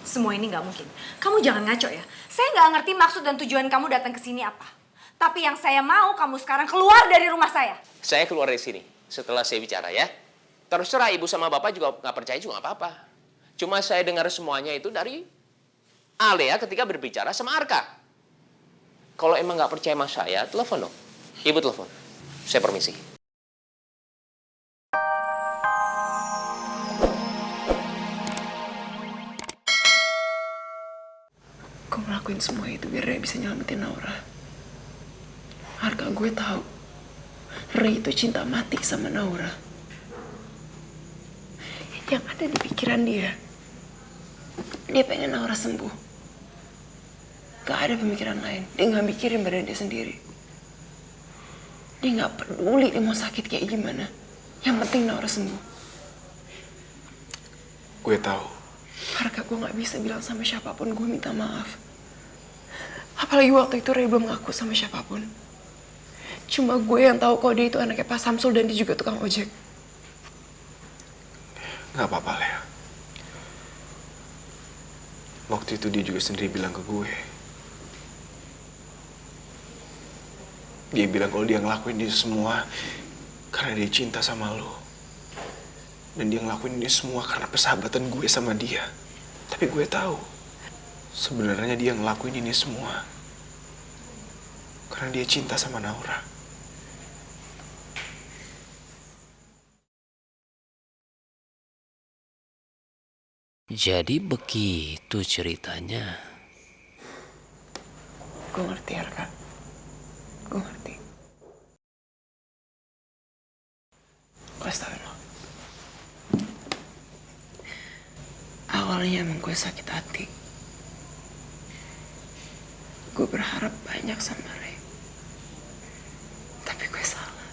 Semua ini nggak mungkin. Kamu jangan ngaco ya. Saya nggak ngerti maksud dan tujuan kamu datang ke sini apa. Tapi yang saya mau kamu sekarang keluar dari rumah saya. Saya keluar dari sini setelah saya bicara ya. Terserah ibu sama bapak juga nggak percaya juga nggak apa-apa. Cuma saya dengar semuanya itu dari Alea ketika berbicara sama Arka. Kalau emang nggak percaya sama saya, telepon dong. Ibu telepon. Saya permisi. Gue ngelakuin semua itu biar Ray bisa nyelamatin Naura. Harga gue tahu Ray itu cinta mati sama Naura. Yang ada di pikiran dia pengen Naura sembuh. Gak ada pemikiran lain. Dia gak mikirin badan dia sendiri. Dia gak peduli dia mau sakit kayak gimana. Yang penting Naura sembuh. Gue tahu. Harga gue gak bisa bilang sama siapapun gue minta maaf. Apalagi waktu itu Ray belum ngaku sama siapapun. Cuma gue yang tahu kalau dia itu anaknya Pak Samsul dan dia juga tukang ojek. Gak apa-apa, Lea. Waktu itu dia juga sendiri bilang ke gue. Dia bilang kalau dia ngelakuin ini semua karena dia cinta sama lo. Dan dia ngelakuin ini semua karena persahabatan gue sama dia. Tapi gue tahu sebenarnya dia ngelakuin ini semua karena dia cinta sama Naura. Jadi begitu ceritanya. Gue ngerti, Harka. Gue ngerti. Kasih tau lo. Awalnya emang gue sakit hati. Gue berharap banyak sama Ray. Tapi gue salah.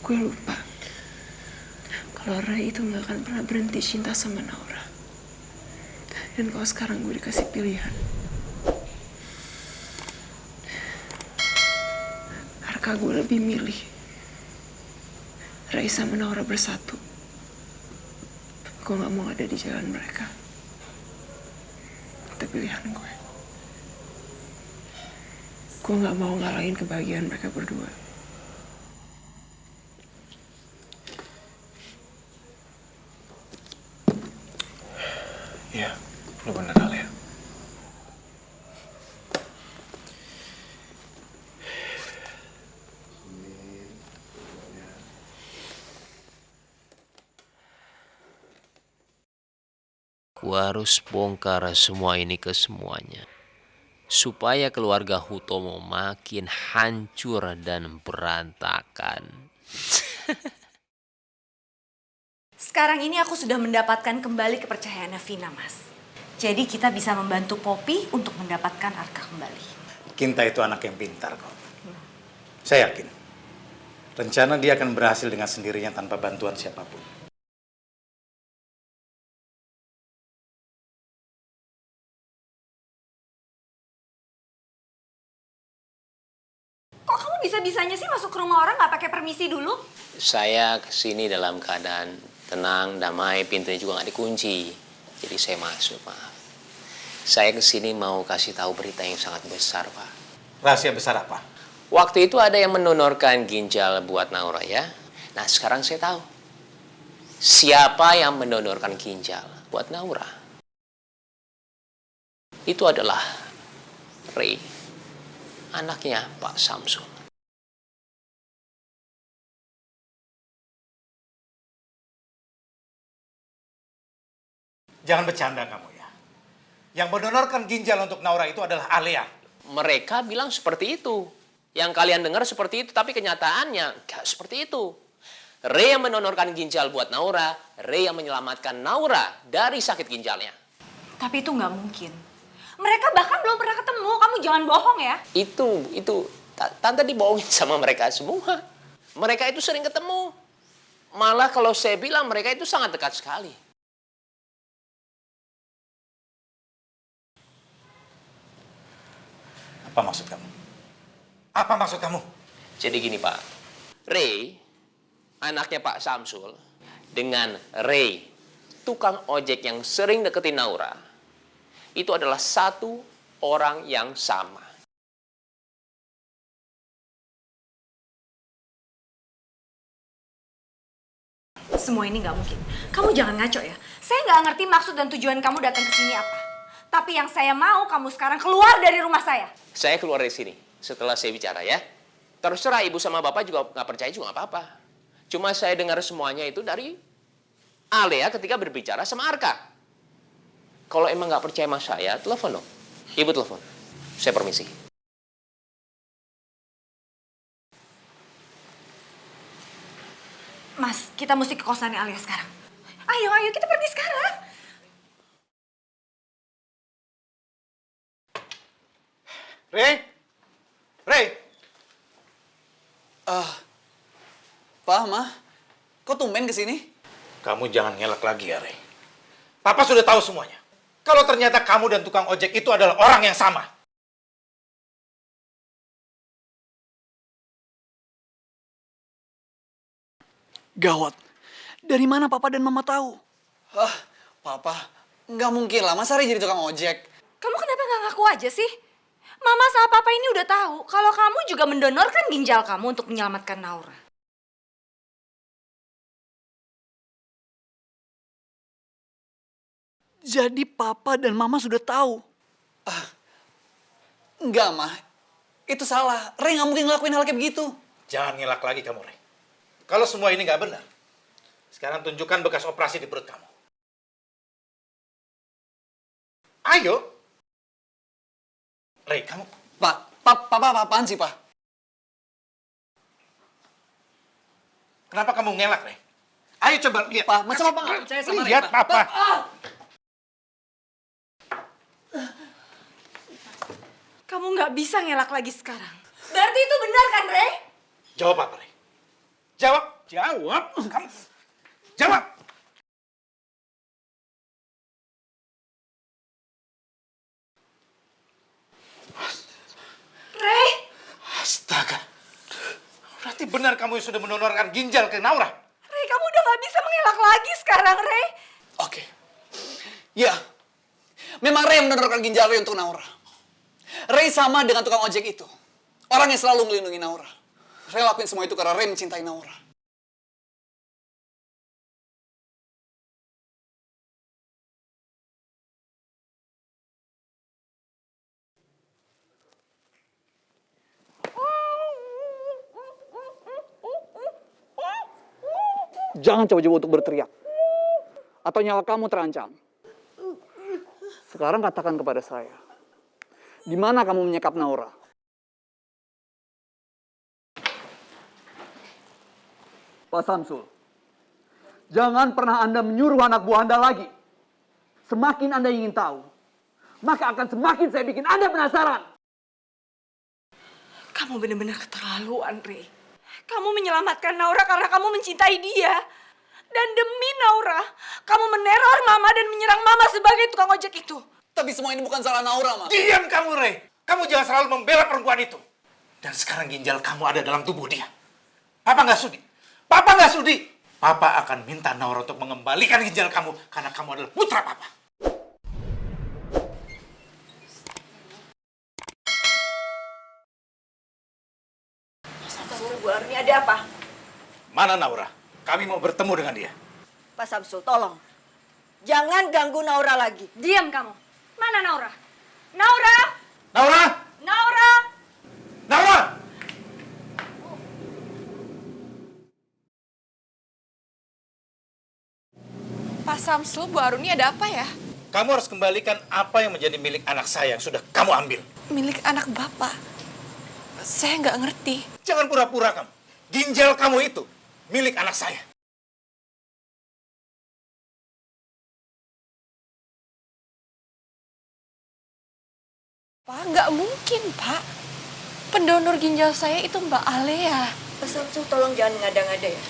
Gue lupa. Kalau Ray itu gak akan pernah berhenti cinta sama Naura. Dan kalau sekarang gue dikasih pilihan. Harga gue lebih milih Ray sama Naura bersatu. Gue gak mau ada di jalan mereka. Itu pilihan gue. Gue gak mau ngalahin kebahagiaan mereka berdua. Iya, lu bener, Lea. Gua harus bongkar semua ini ke semuanya. Supaya keluarga Hutomo makin hancur dan berantakan. Sekarang ini aku sudah mendapatkan kembali kepercayaannya Vina, Mas. Jadi kita bisa membantu Poppy untuk mendapatkan Arka kembali. Kinta itu anak yang pintar kok. Saya yakin. Rencana dia akan berhasil dengan sendirinya tanpa bantuan siapapun. Kok kamu bisa-bisanya sih masuk ke rumah orang nggak pakai permisi dulu? Saya kesini dalam keadaan tenang, damai, pintunya juga nggak dikunci. Jadi saya masuk, maaf. Saya kesini mau kasih tahu berita yang sangat besar, Pak. Rahasia besar apa? Waktu itu ada yang mendonorkan ginjal buat Naura ya. Nah sekarang saya tahu. Siapa yang mendonorkan ginjal buat Naura? Itu adalah Ray, anaknya Pak Samsul. Jangan bercanda kamu ya. Yang mendonorkan ginjal untuk Naura itu adalah Alea. Mereka bilang seperti itu. Yang kalian dengar seperti itu, tapi kenyataannya gak seperti itu. Ray yang mendonorkan ginjal buat Naura, Ray yang menyelamatkan Naura dari sakit ginjalnya. Tapi itu nggak mungkin. Mereka bahkan belum pernah ketemu. Kamu jangan bohong ya. Tante dibohongin sama mereka semua. Mereka itu sering ketemu. Malah kalau saya bilang mereka itu sangat dekat sekali. Apa maksud kamu? Apa maksud kamu? Jadi gini Pak, Ray, anaknya Pak Samsul, dengan Ray, tukang ojek yang sering deketin Naura, itu adalah satu orang yang sama. Semua ini nggak mungkin. Kamu jangan ngaco ya. Saya nggak ngerti maksud dan tujuan kamu datang ke sini apa. Tapi yang saya mau kamu sekarang keluar dari rumah saya. Saya keluar dari sini setelah saya bicara ya. Terus terang ibu sama bapak juga nggak percaya juga nggak apa-apa. Cuma saya dengar semuanya itu dari Alea ketika berbicara sama Arka. Kalau emang nggak percaya sama saya, telepon dong. Ibu telepon. Saya permisi. Mas, kita mesti ke kosannya Alia sekarang. Ayo, kita pergi sekarang. Rey! Rey! Pa, Ma, kok tumben kesini? Kamu jangan ngelak lagi ya, Rey. Papa sudah tahu semuanya. Kalau ternyata kamu dan tukang ojek itu adalah orang yang sama. Gawat. Dari mana Papa dan Mama tahu? Papa, nggak mungkin lah. Masa Ray jadi tukang ojek? Kamu kenapa nggak ngaku aja sih? Mama sama Papa ini udah tahu kalau kamu juga mendonorkan ginjal kamu untuk menyelamatkan Naura. Jadi Papa dan Mama sudah tahu. Nggak, Ma. Itu salah. Ray nggak mungkin ngelakuin hal kayak begitu. Jangan ngelak lagi kamu, Rey. Kalau semua ini nggak benar, sekarang tunjukkan bekas operasi di perut kamu. Ayo. Rey, kamu... Papa apaan sih, Pa? Kenapa kamu ngelak, Rey? Ayo coba lihat. Pa, masa Papa nggak percaya sama Ray, Lihat, Pa? Papa. Kamu nggak bisa ngelak lagi sekarang. Berarti itu benar kan, Rey? Jawab apa, Rey? Jawab. Jawab. Kamu. Jawab. Rey? Astaga. Berarti benar kamu yang sudah mendonorkan ginjal ke Naura? Rey, kamu udah nggak bisa mengelak lagi sekarang, Rey. Oke. Ya, memang Ray mendonorkan ginjal Ray untuk Naura. Ray sama dengan tukang ojek itu. Orang yang selalu melindungi Naura. Ray lakuin semua itu karena Ray mencintai Naura. Jangan coba-coba untuk berteriak. Atau nyawa kamu terancam. Sekarang katakan kepada saya. Di mana kamu menyekap Naura? Pak Samsul. Jangan pernah Anda menyuruh anak buah Anda lagi. Semakin Anda ingin tahu, maka akan semakin saya bikin Anda penasaran. Kamu benar-benar keterlaluan, Rey. Kamu menyelamatkan Naura karena kamu mencintai dia. Dan demi Naura, kamu meneror Mama dan menyerang Mama sebagai tukang ojek itu. Tapi semua ini bukan salah Naura, Ma. Diam kamu, Rey. Kamu jangan selalu membela perempuan itu. Dan sekarang ginjal kamu ada dalam tubuh dia. Papa nggak sudi. Papa nggak sudi. Papa akan minta Naura untuk mengembalikan ginjal kamu karena kamu adalah putra Papa. Samsul, Bu Arni, ada apa? Mana Naura? Kami mau bertemu dengan dia. Pak Samsul, tolong. Jangan ganggu Naura lagi. Diam kamu. Mana Naura? Naura! Naura! Naura! Naura! Pak Samsul, Bu Aruni ada apa ya? Kamu harus kembalikan apa yang menjadi milik anak saya yang sudah kamu ambil. Milik anak Bapak. Saya nggak ngerti. Jangan pura-pura kamu. Ginjal kamu itu milik anak saya. Pak, nggak mungkin, Pak. Pendonor ginjal saya itu Mbak Alea. Pak Samsul, tolong jangan ngada-ngada ya.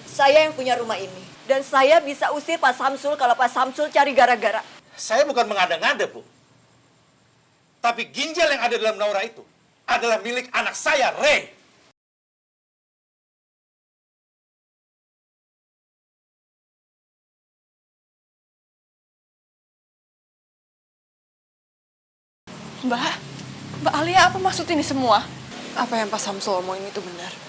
Saya yang punya rumah ini. Dan saya bisa usir Pak Samsul kalau Pak Samsul cari gara-gara. Saya bukan mengada-ngada, Bu. Tapi ginjal yang ada dalam Naura itu adalah milik anak saya, Rey. Mbak Alia, apa maksud ini semua? Apa yang Pak Samsul omongin itu benar?